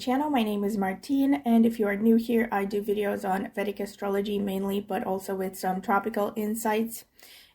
channel. My name is Martine, and if you are new here, I do videos on Vedic astrology mainly, but also with some tropical insights.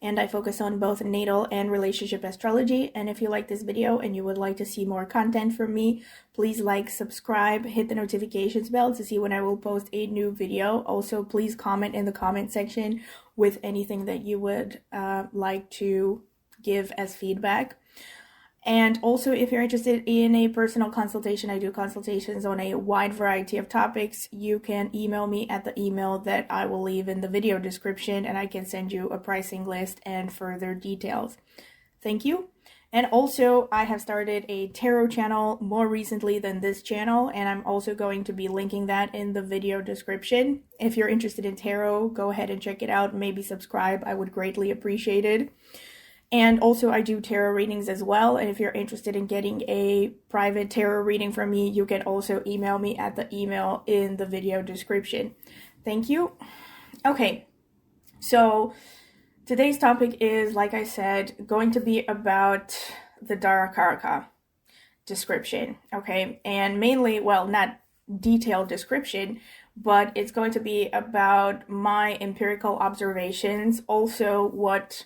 And I focus on both natal and relationship astrology. And if you like this video and you would like to see more content from me, please like, subscribe, hit the notifications bell to see when I will post a new video. Also, please comment in the comment section with anything that you would like to give as feedback. And also, if you're interested in a personal consultation, I do consultations on a wide variety of topics. You can email me at the email that I will leave in the video description, and I can send you a pricing list and further details. Thank you. And also, I have started a tarot channel more recently than this channel, and I'm also going to be linking that in the video description. If you're interested in tarot, go ahead and check it out. Maybe subscribe. I would greatly appreciate it. And also, I do tarot readings as well. And if you're interested in getting a private tarot reading from me, you can also email me at the email in the video description. Thank you. Okay, so today's topic is, like I said, going to be about the Darakaraka description. Okay, and mainly, well, not detailed description, but it's going to be about my empirical observations, also what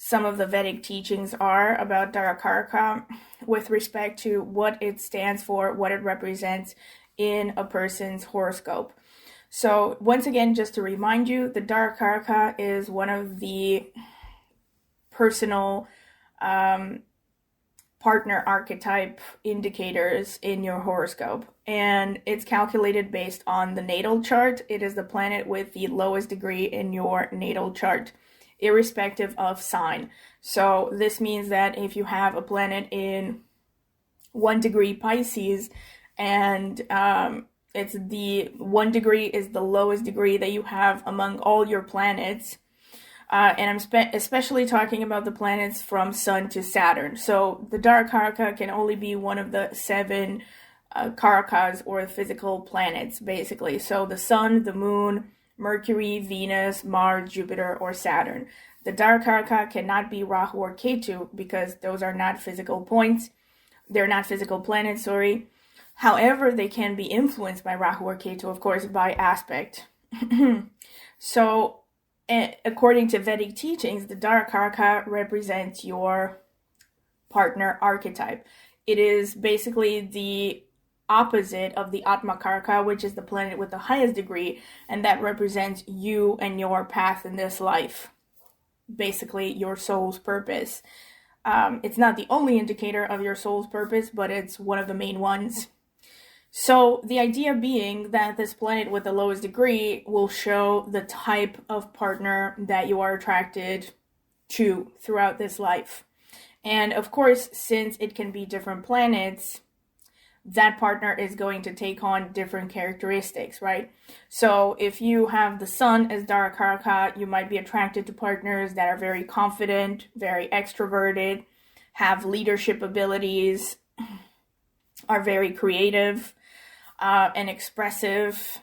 some of the Vedic teachings are about Darakaraka with respect to what it stands for, what it represents in a person's horoscope. So once again, just to remind you, the Darakaraka is one of the personal partner archetype indicators in your horoscope. And it's calculated based on the natal chart. It is the planet with the lowest degree in your natal chart, irrespective of sign. So this means that if you have a planet in 1 degree Pisces and it's the 1 degree is the lowest degree that you have among all your planets, and I'm especially talking about the planets from Sun to Saturn. So the Darakaraka can only be one of the 7 Karakas, or physical planets, basically. So the Sun, the Moon, Mercury, Venus, Mars, Jupiter, or Saturn. The Darakaraka cannot be Rahu or Ketu because those are not physical points. They're not physical planets, sorry. However, they can be influenced by Rahu or Ketu, of course, by aspect. So, according to Vedic teachings, the Darakaraka represents your partner archetype. It is basically the opposite of the Atmakaraka, which is the planet with the highest degree, and that represents you and your path in this life, basically your soul's purpose. It's not the only indicator of your soul's purpose, but it's one of the main ones. So the idea being that this planet with the lowest degree will show the type of partner that you are attracted to throughout this life. And of course, since it can be different planets, that partner is going to take on different characteristics, right? So if you have the Sun as Darakaraka, you might be attracted to partners that are very confident, very extroverted, have leadership abilities, are very creative and expressive.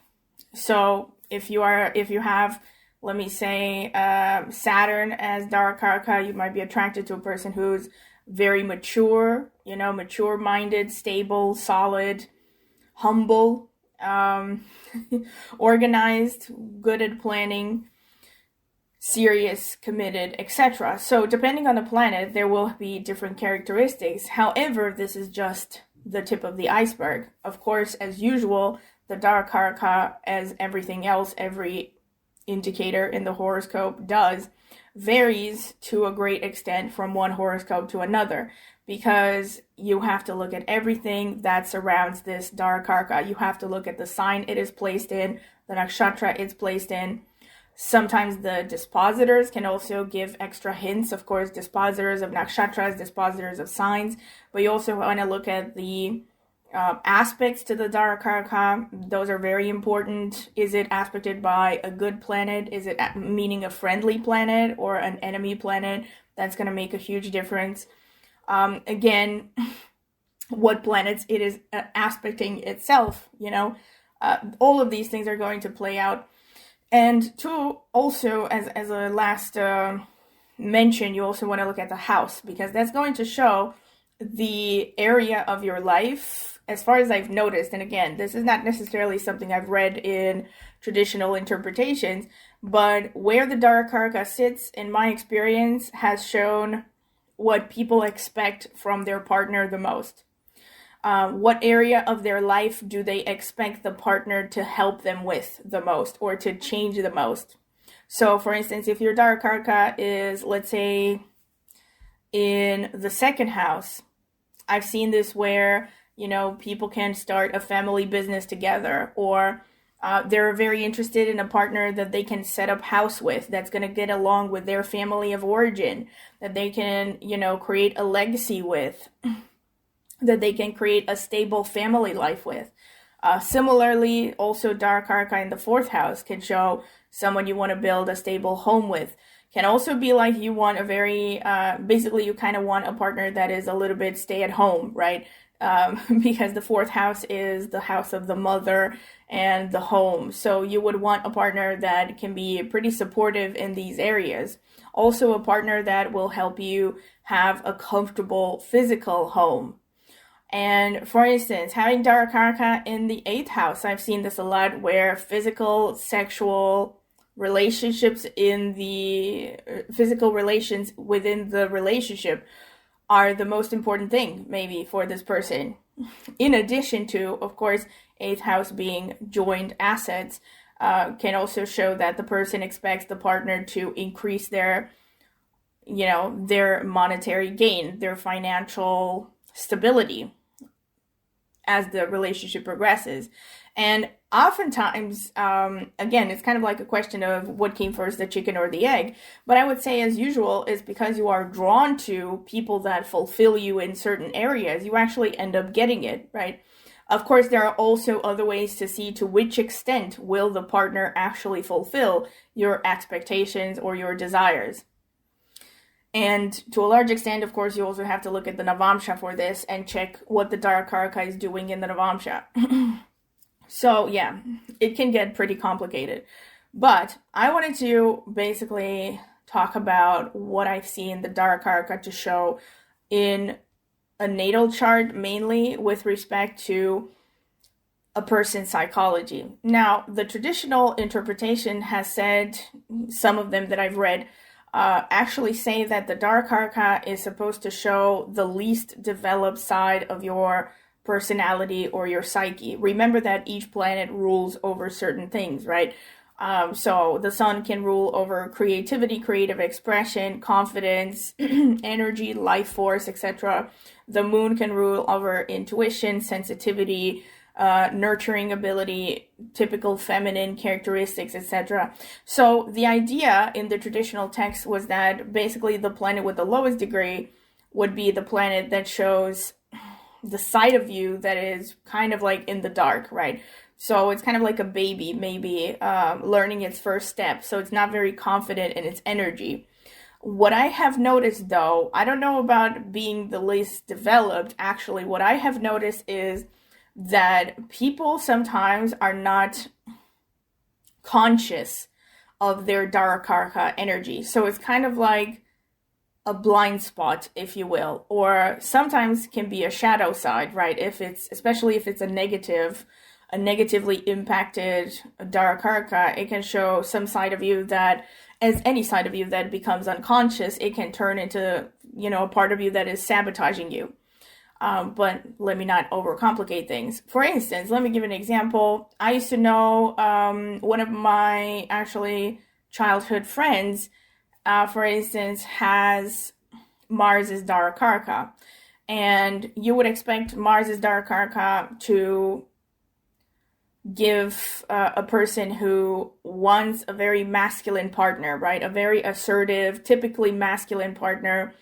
So if you have, let me say, Saturn as Darakaraka, you might be attracted to a person who's very mature, mature-minded, stable, solid, humble, organized, good at planning, serious, committed, etc. So depending on the planet, there will be different characteristics. However, this is just the tip of the iceberg. Of course, as usual, the Darakaraka, as everything else, every indicator in the horoscope does, varies to a great extent from one horoscope to another, because you have to look at everything that surrounds this Darakaraka. You have to look at the sign it is placed in, the nakshatra it's placed in. Sometimes the dispositors can also give extra hints, of course, dispositors of nakshatras, dispositors of signs, but you also want to look at the aspects to the Darakaraka. Those are very important. Is it aspected by a good planet? Is it meaning a friendly planet or an enemy planet? That's going to make a huge difference. Again, what planets it is aspecting itself, all of these things are going to play out. And two, also, as a last mention, you also want to look at the house, because that's going to show the area of your life as far as I've noticed, and again, this is not necessarily something I've read in traditional interpretations, but where the Darakaraka sits, in my experience, has shown what people expect from their partner the most. What area of their life do they expect the partner to help them with the most or to change the most? So, for instance, if your Darakaraka is, let's say, in the second house, I've seen this where, people can start a family business together, or they're very interested in a partner that they can set up house with, that's going to get along with their family of origin, that they can, create a legacy with, that they can create a stable family life with. Similarly, also Darakaraka in the fourth house can show someone you want to build a stable home with. Can also be like you want a very, basically you kind of want a partner that is a little bit stay at home, right? Because the fourth house is the house of the mother and the home. So you would want a partner that can be pretty supportive in these areas. Also a partner that will help you have a comfortable physical home. And for instance, having Darakaraka in the 8th house, I've seen this a lot where physical, sexual relationships in the physical relations within the relationship are the most important thing maybe for this person. In addition to, of course, 8th house being joint assets, can also show that the person expects the partner to increase their monetary gain, their financial stability as the relationship progresses. And oftentimes, again, it's kind of like a question of what came first, the chicken or the egg. But I would say, as usual, is because you are drawn to people that fulfill you in certain areas, you actually end up getting it, right? Of course, there are also other ways to see to which extent will the partner actually fulfill your expectations or your desires. And to a large extent, of course, you also have to look at the Navamsha for this and check what the Darakaraka is doing in the Navamsha. So yeah, it can get pretty complicated. But I wanted to basically talk about what I've seen the Darakaraka to show in a natal chart, mainly with respect to a person's psychology. Now, the traditional interpretation has said, some of them that I've read, actually say that the Darakaraka is supposed to show the least developed side of your personality or your psyche. Remember that each planet rules over certain things, right? So the sun can rule over creativity, creative expression, confidence, energy, life force, etc. The moon can rule over intuition, sensitivity, nurturing ability, typical feminine characteristics, etc. So the idea in the traditional text was that basically the planet with the lowest degree would be the planet that shows the side of you that is kind of like in the dark, right? So it's kind of like a baby maybe learning its first step. So it's not very confident in its energy. What I have noticed though, I don't know about being the least developed, actually, what I have noticed is that people sometimes are not conscious of their Darakaraka energy. So it's kind of like a blind spot, if you will, or sometimes can be a shadow side, right? Especially if it's a negatively impacted Darakaraka, it can show some side of you that, as any side of you that becomes unconscious, it can turn into, a part of you that is sabotaging you. But let me not overcomplicate things. For instance, let me give an example. I used to know one of my actually childhood friends, for instance, has Mars's Darakaraka. And you would expect Mars's Darakaraka to give a person who wants a very masculine partner, right? A very assertive, typically masculine partner.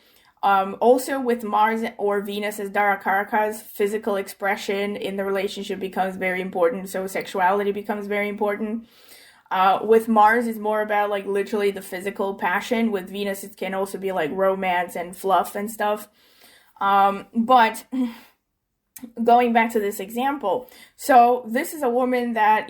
Also with Mars or Venus as Darakaraka's, physical expression in the relationship becomes very important. So sexuality becomes very important. With Mars, it's more about like literally the physical passion. With Venus, it can also be like romance and fluff and stuff. But going back to this example, so this is a woman that,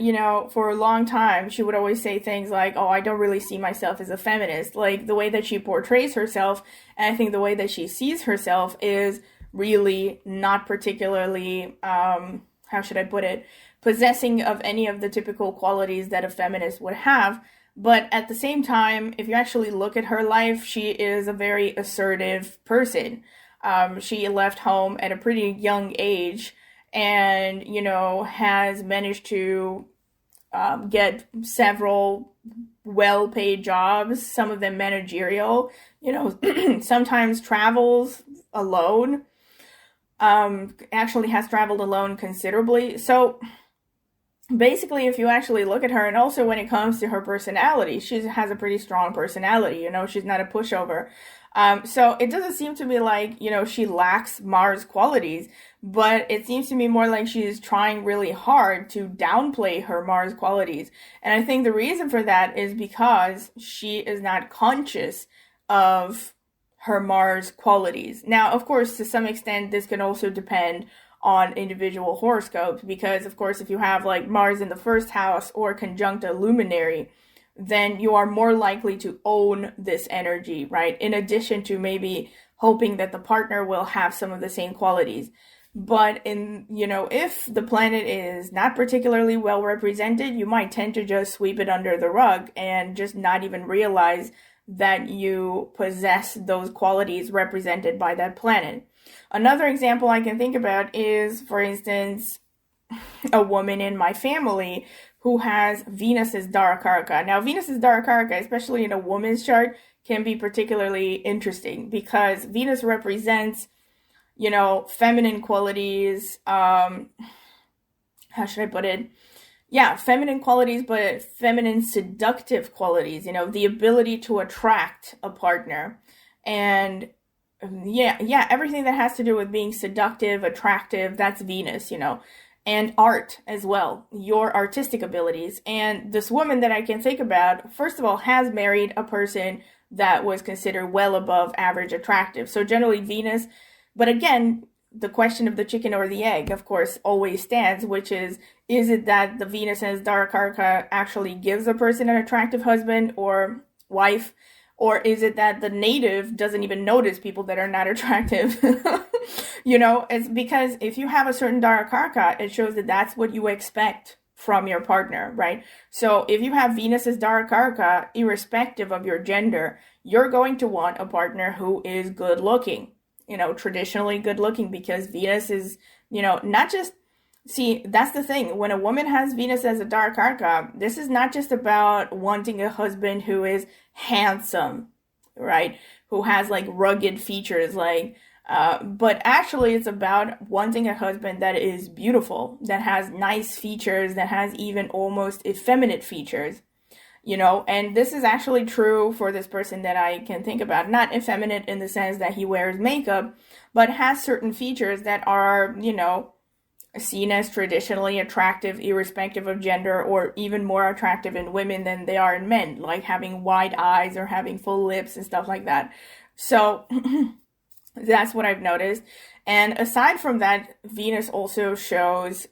for a long time, she would always say things like, oh, I don't really see myself as a feminist. Like the way that she portrays herself, and I think the way that she sees herself is really not particularly, how should I put it, possessing of any of the typical qualities that a feminist would have. But at the same time, if you actually look at her life, she is a very assertive person. She left home at a pretty young age and, has managed to get several well-paid jobs, some of them managerial, sometimes travels alone, actually has traveled alone considerably. So basically, if you actually look at her, and also when it comes to her personality, she has a pretty strong personality, she's not a pushover. So it doesn't seem to me like, she lacks Mars qualities, but it seems to me more like she's trying really hard to downplay her Mars qualities. And I think the reason for that is because she is not conscious of her Mars qualities. Now, of course, to some extent, this can also depend on individual horoscopes, because of course, if you have like Mars in the first house or conjunct a luminary, then you are more likely to own this energy, right? In addition to maybe hoping that the partner will have some of the same qualities. But if the planet is not particularly well represented, you might tend to just sweep it under the rug and just not even realize that you possess those qualities represented by that planet. Another example I can think about is, for instance, a woman in my family who has Venus's Darakaraka. Now, Venus's Darakaraka, especially in a woman's chart, can be particularly interesting because Venus represents, feminine qualities. How should I put it? Yeah, feminine qualities, but feminine seductive qualities, the ability to attract a partner. And everything that has to do with being seductive, attractive, that's Venus, and art as well, your artistic abilities. And this woman that I can think about, first of all, has married a person that was considered well above average attractive. So generally Venus, but again, the question of the chicken or the egg, of course, always stands, which is it that the Venus as Darakaraka actually gives a person an attractive husband or wife? Or is it that the native doesn't even notice people that are not attractive? It's because if you have a certain Darakaraka, it shows that that's what you expect from your partner, right? So if you have Venus's Darakaraka, irrespective of your gender, you're going to want a partner who is good looking, traditionally good looking, because Venus is, not just, see, that's the thing. When a woman has Venus as a Darakaraka, this is not just about wanting a husband who is handsome, right? Who has like rugged features, but actually it's about wanting a husband that is beautiful, that has nice features, that has even almost effeminate features, and this is actually true for this person that I can think about. Not effeminate in the sense that he wears makeup, but has certain features that are, seen as traditionally attractive, irrespective of gender, or even more attractive in women than they are in men, like having wide eyes or having full lips and stuff like that. So that's what I've noticed. And aside from that, Venus also shows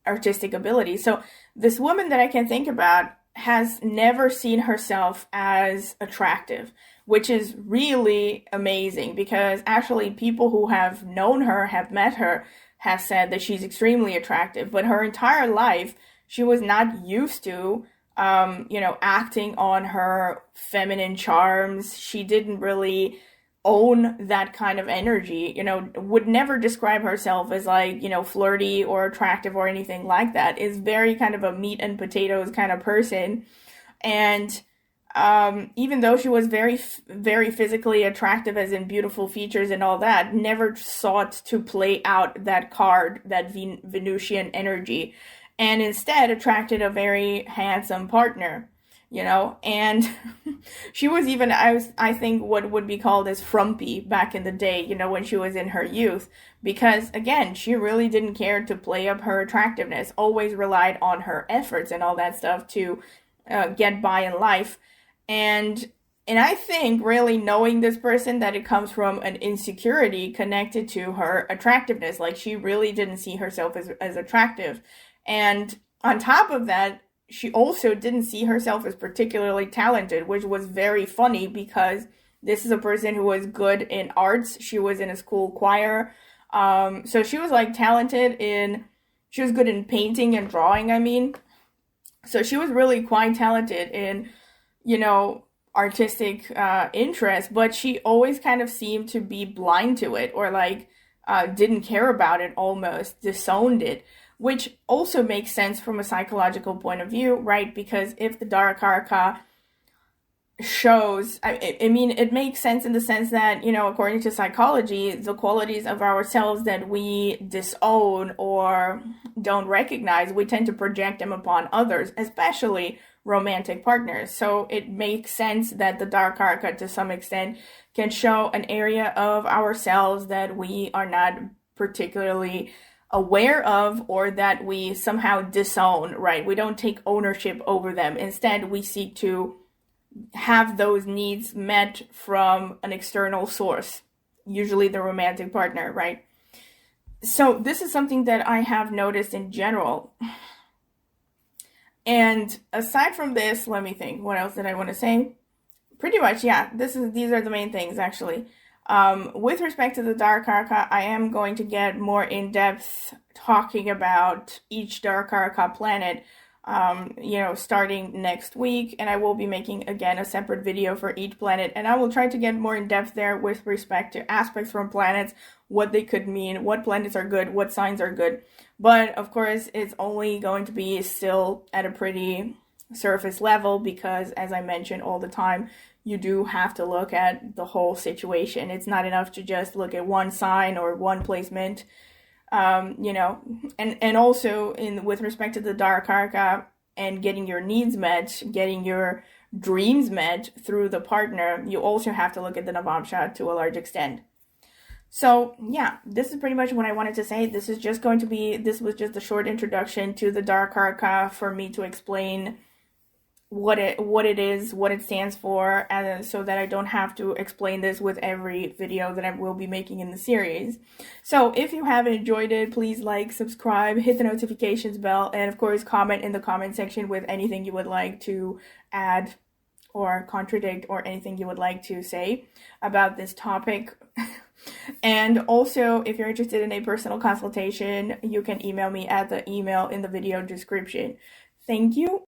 artistic ability. So this woman that I can think about has never seen herself as attractive, which is really amazing because actually people who have known her, have met her, have said that she's extremely attractive. But her entire life, she was not used to, acting on her feminine charms. She didn't really own that kind of energy, would never describe herself as flirty or attractive or anything like that. Is very kind of a meat and potatoes kind of person. And even though she was very, very physically attractive, as in beautiful features and all that, never sought to play out that card, that Venusian energy, and instead attracted a very handsome partner, and she was even, I think what would be called as frumpy back in the day, when she was in her youth, because again, she really didn't care to play up her attractiveness, always relied on her efforts and all that stuff to get by in life. And I think really knowing this person, that it comes from an insecurity connected to her attractiveness. Like she really didn't see herself as attractive. And on top of that, she also didn't see herself as particularly talented, which was very funny because This is a person who was good in arts. She was in a school choir. So she was like talented in, she was good in painting and drawing, I mean. So she was really quite talented in, you know, artistic interest, but she always kind of seemed to be blind to it, or like didn't care about it, almost disowned it, which also makes sense from a psychological point of view, right? Because if the Darakaraka shows, I mean, it makes sense in the sense that, you know, according to psychology, the qualities of ourselves that we disown or don't recognize, we tend to project them upon others, especially romantic partners. So it makes sense that the Darakaraka, to some extent, can show an area of ourselves that we are not particularly aware of, or that we somehow disown, right? We don't take ownership over them. Instead, we seek to have those needs met from an external source, usually the romantic partner, right? So this is something that I have noticed in general. And aside from this, let me think, what else did I want to say? Pretty much, yeah, these are the main things, actually. With respect to the Darakaraka, I am going to get more in-depth talking about each Darakaraka planet, you know, starting next week, and I will be making again a separate video for each planet, and I will try to get more in depth there with respect to aspects from planets, what they could mean, what planets are good, what signs are good. But of course, it's only going to be still at a pretty surface level, because as I mention all the time, you do have to look at the whole situation. It's not enough to just look at one sign or one placement. You know, and also with respect to the Darakaraka and getting your needs met, getting your dreams met through the partner, you also have to look at the Navamsha to a large extent. So yeah, this is pretty much what I wanted to say. This was just a short introduction to the Darakaraka for me to explain what it is, what it stands for, and so that I don't have to explain this with every video that I will be making in the series. So if you have enjoyed it, please like, subscribe, hit the notifications bell, and of course comment in the comment section with anything you would like to add or contradict, or anything you would like to say about this topic. And also, if you're interested in a personal consultation, you can email me at the email in the video description. Thank you.